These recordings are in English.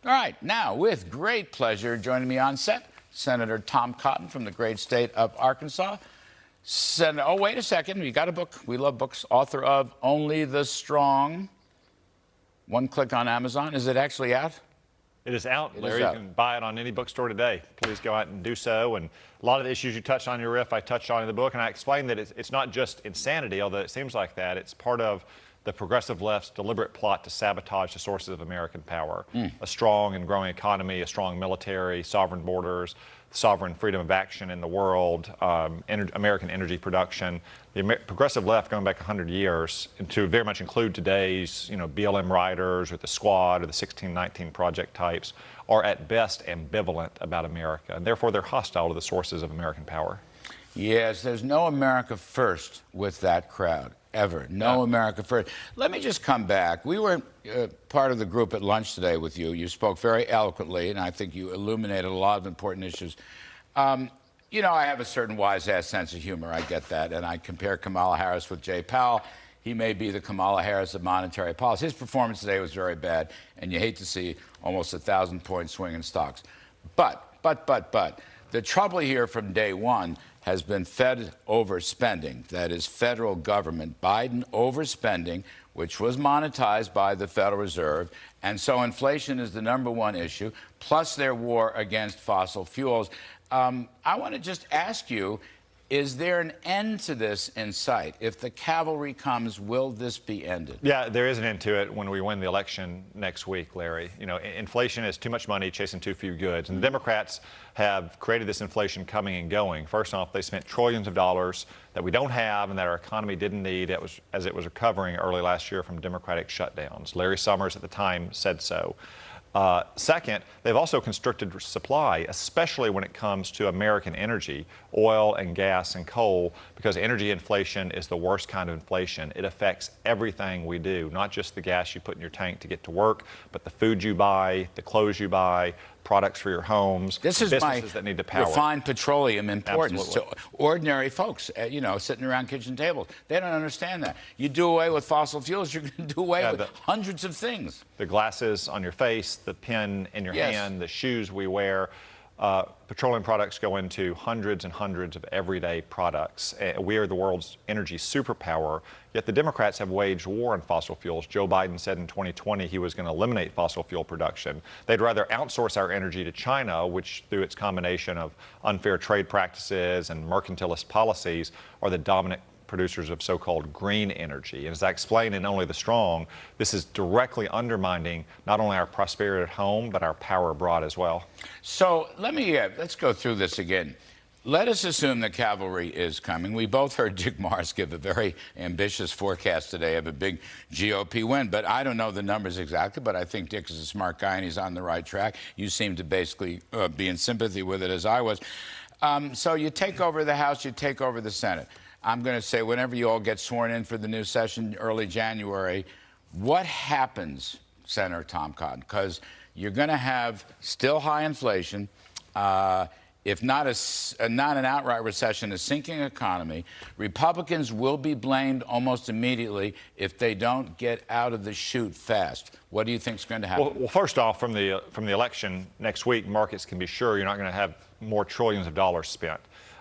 All right, now with great pleasure, joining me on set, Senator Tom Cotton from the great state of Arkansas. Oh, wait a second, you got a book. We love books. Author of Only the Strong. One click on Amazon. Is it actually out? It is out, Larry. You can buy it on any bookstore today. Please go out and do so. And a lot of the issues you touched on in your riff, I touched on in the book, and I explained that it's not just insanity, although it seems like that. It's part of the progressive left's deliberate plot to sabotage the sources of American power. A strong and growing economy, a strong military, sovereign borders, sovereign freedom of action in the world, American energy production. The progressive left, going back 100 years, and to very much include today's, BLM riders or the Squad or the 1619 Project types, are at best ambivalent about America, and therefore they're hostile to the sources of American power. Yes, there's no America first with that crowd, ever. No America first. Let me just come back. We were part of the group at lunch today with you. You spoke very eloquently, and I think you illuminated a lot of important issues. I have a certain wise-ass sense of humor. I get that. And I compare Kamala Harris with Jay Powell. He may be the Kamala Harris of monetary policy. His performance today was very bad, and you hate to see almost a 1,000-point swing in stocks. But, the trouble here from day one has been Fed overspending. That is federal government, Biden overspending, which was monetized by the Federal Reserve. And so inflation is the #1 issue, plus their war against fossil fuels. I want to just ask you, is there an end to this in sight? If the cavalry comes, will this be ended? Yeah, there is an end to it when we win the election next week, Larry. Inflation is too much money chasing too few goods. And the Democrats have created this inflation coming and going. First off, they spent trillions of dollars that we don't have and that our economy didn't need as it was recovering early last year from Democratic shutdowns. Larry Summers at the time said so. Second, they've also constricted supply, especially when it comes to American energy, oil and gas and coal, because energy inflation is the worst kind of inflation. It affects everything we do, not just the gas you put in your tank to get to work, but the food you buy, the clothes you buy, products for your homes, this is businesses that need to power. Refined petroleum importance Absolutely. to ordinary folks, sitting around kitchen tables. They don't understand that. You do away with fossil fuels, you're going to do away with hundreds of things. The glasses on your face, the pen in your hand, the shoes we wear. Petroleum products go into hundreds and hundreds of everyday products. We are the world's energy superpower, yet the Democrats have waged war on fossil fuels. Joe Biden said in 2020 he was going to eliminate fossil fuel production. They'd rather outsource our energy to China, which through its combination of unfair trade practices and mercantilist policies are the dominant producers of so-called green energy. And as I explained in Only the Strong, this is directly undermining not only our prosperity at home, but our power abroad as well. So let's go through this again. Let us assume the cavalry is coming. We both heard Dick Morris give a very ambitious forecast today of a big GOP win, but I don't know the numbers exactly, but I think Dick is a smart guy and he's on the right track. You seem to basically be in sympathy with it as I was. So you take over the House, you take over the Senate. I'm going to say, whenever you all get sworn in for the new session, early January, what happens, Senator Tom Cotton? Because you're going to have still high inflation, if not an outright recession, a sinking economy. Republicans will be blamed almost immediately if they don't get out of the chute fast. What do you think is going to happen? Well, first off, from the election next week, markets can be sure you're not going to have more trillions of dollars spent.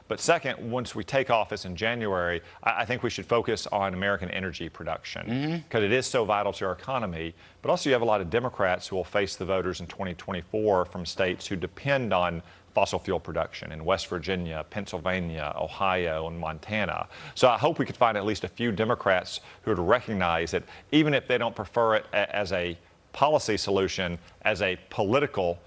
But second, once we take office in January, I think we should focus on American energy production because it is so vital to our economy. But also you have a lot of Democrats who will face the voters in 2024 from states who depend on fossil fuel production in West Virginia, Pennsylvania, Ohio, and Montana. So I hope we could find at least a few Democrats who would recognize that even if they don't prefer it as a policy solution, as a political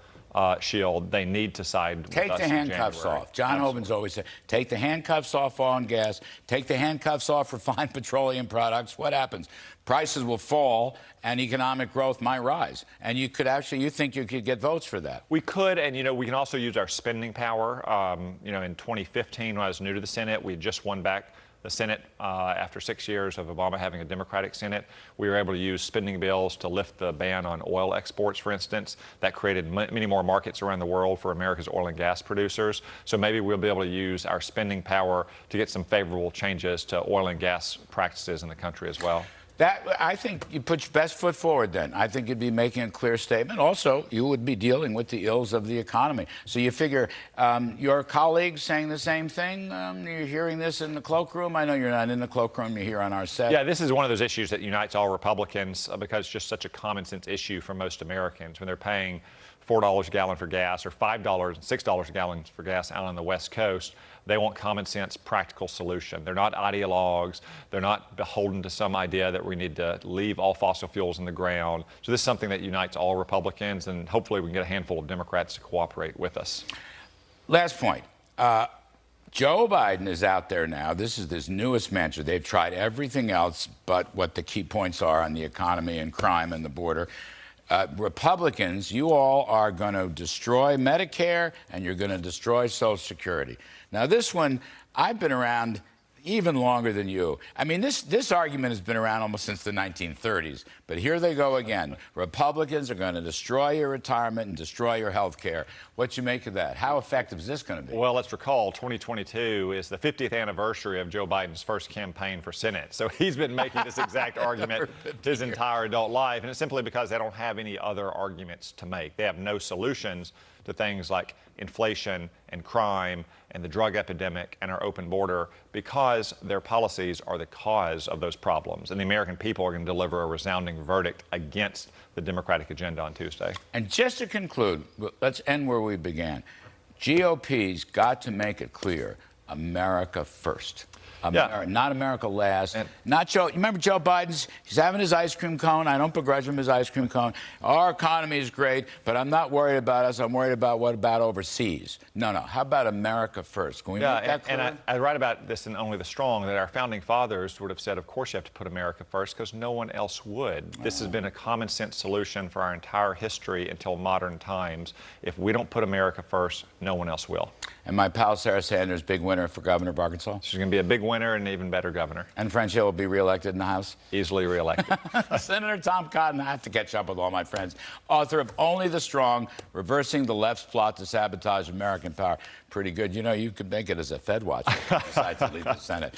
shield, they need to side with us in January. Take the handcuffs off. John Hoeven's always said, take the handcuffs off on gas, take the handcuffs off refined petroleum products. What happens? Prices will fall and economic growth might rise. And you think you could get votes for that? We could, and we can also use our spending power. In 2015, when I was new to the Senate, we had just won back the Senate after 6 years of Obama having a Democratic Senate. We were able to use spending bills to lift the ban on oil exports, for instance. That created many more markets around the world for America's oil and gas producers. So maybe we'll be able to use our spending power to get some favorable changes to oil and gas practices in the country as well. I think you put your best foot forward then. I think you'd be making a clear statement. Also, you would be dealing with the ills of the economy. So you figure your colleagues saying the same thing? You're hearing this in the cloakroom? I know you're not in the cloakroom. You're here on our set. Yeah, this is one of those issues that unites all Republicans because it's just such a common sense issue for most Americans when they're paying $4 a gallon for gas or $5 and $6 a gallon for gas out on the West Coast. They want common sense, practical solution. They're not ideologues. They're not beholden to some idea that we need to leave all fossil fuels in the ground. So this is something that unites all Republicans, and hopefully we can get a handful of Democrats to cooperate with us. Last point. Joe Biden is out there now. This is this newest mantra. They've tried everything else but what the key points are on the economy and crime and the border. Republicans, you all are going to destroy Medicare and you're going to destroy Social Security. Now, this one, I've been around even longer than you. I mean, this argument has been around almost since the 1930s. But here they go again. Republicans are going to destroy your retirement and destroy your health care. What you make of that? How effective is this going to be? Well, let's recall 2022 is the 50th anniversary of Joe Biden's first campaign for Senate. So he's been making this exact argument his entire adult life. And it's simply because they don't have any other arguments to make. They have no solutions to things like inflation and crime and the drug epidemic and our open border because their policies are the cause of those problems. And the American people are going to deliver a resounding verdict against the Democratic agenda on Tuesday. And just to conclude, let's end where we began. GOP's got to make it clear, America first. Not America last. Not Joe. You remember Joe Biden's? He's having his ice cream cone. I don't begrudge him his ice cream cone. Our economy is great, but I'm not worried about us. I'm worried about what about overseas. No. How about America first? Can we make that clear? And I write about this in Only the Strong, that our founding fathers would have said, of course you have to put America first because no one else would. This has been a common sense solution for our entire history until modern times. If we don't put America first, no one else will. And my pal Sarah Sanders, big winner for governor of Arkansas. She's going to be a big winner and an even better governor. And French Hill will be reelected in the House? Easily reelected. Senator Tom Cotton, I have to catch up with all my friends. Author of Only the Strong, Reversing the Left's Plot to Sabotage American Power. Pretty good. You know, you could make it as a Fed watcher if you decide to leave the Senate.